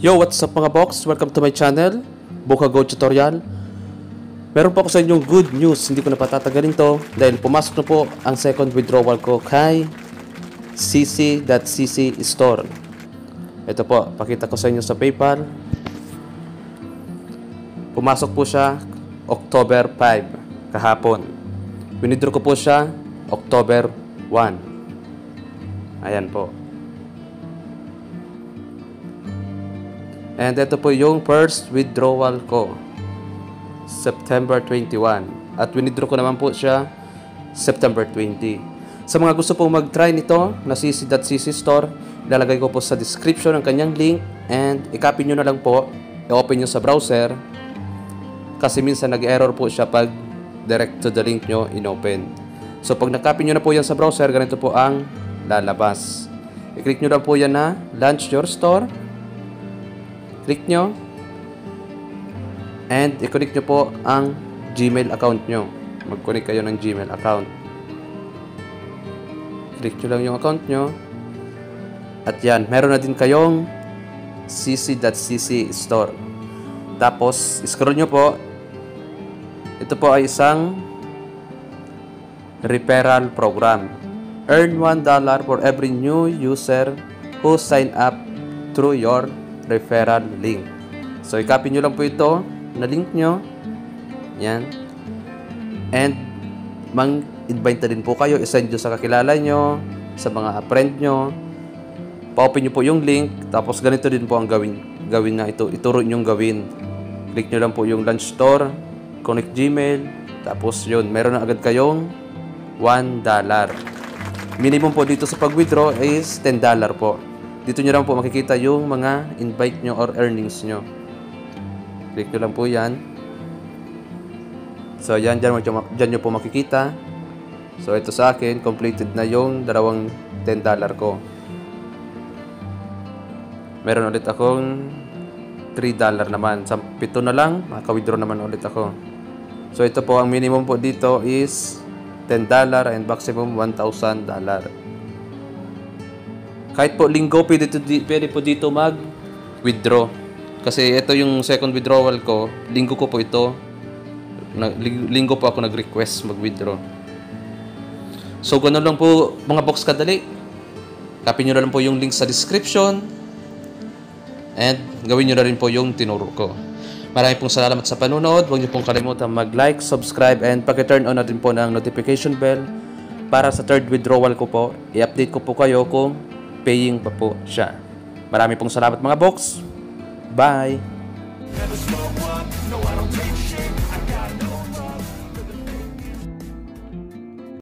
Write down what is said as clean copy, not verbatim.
Yo, what's up mga box? Welcome to my channel, Bokago Tutorial. Meron po ako sa inyong good news. Hindi ko na patatagalin to dahil pumasok na po ang second withdrawal ko kay cc.cc store. Ito po, pakita ko sa inyo sa PayPal. Pumasok po siya October 5, kahapon. Winidraw ko po siya October 1. Ayan po. And ito po yung first withdrawal ko, September 21. At winidraw ko naman po siya September 20. Sa mga gusto pong mag-try nito na cc.cc store, ilalagay ko po sa description ang kanyang link. And i-copy nyo na lang po, i-open nyo sa browser. Kasi minsan nag-error po siya pag direct to the link nyo in-open. So pag na-copy nyo na po yan sa browser, ganito po ang lalabas. I-click nyo lang po yan na launch your store. Click nyo. And i-connect nyo po ang Gmail account nyo. Mag-connect kayo ng Gmail account. Click nyo lang yung account nyo. At yan, meron na din kayong cc.cc store. Tapos, scroll nyo po. Ito po ay isang referral program. Earn $1 for every new user who sign up through your referral link. So, i-copy nyo lang po ito na link nyo. Yan. And, mang-invite na din po kayo. I-send nyo sa kakilala nyo, sa mga friend nyo. Pa-open nyo po yung link. Tapos, ganito din po ang gawin na ito. Ituro nyo yung gawin. Click nyo lang po yung launch store. Connect Gmail. Tapos, yun. Meron na agad kayong $1. Minimum po dito sa pag-withdraw is $10 po. Dito nyo lang po makikita yung mga invite nyo or earnings nyo. Click nyo lang po yan. So, yan. Dyan nyo po makikita. So, ito sa akin, completed na yung dalawang $10 ko. Meron ulit akong $3 naman. Sa 7 na lang, maka-withdraw naman ulit ako. So, ito po, ang minimum po dito is $10 and maximum $1,000. Kahit po linggo, pwede po dito mag-withdraw. Kasi ito yung second withdrawal ko. Linggo ko po ito. Linggo po ako nag-request mag-withdraw. So, ganoon lang po mga box kadali. Copy nyo na lang po yung link sa description. And gawin nyo na rin po yung tinuro ko. Maraming pong salamat sa panonood. Huwag nyo pong kalimutan mag-like, subscribe, and pag-turn on na din po ng notification bell para sa third withdrawal ko po. I-update ko po kayo kung paying pa po siya. Marami pong salamat mga box. Bye!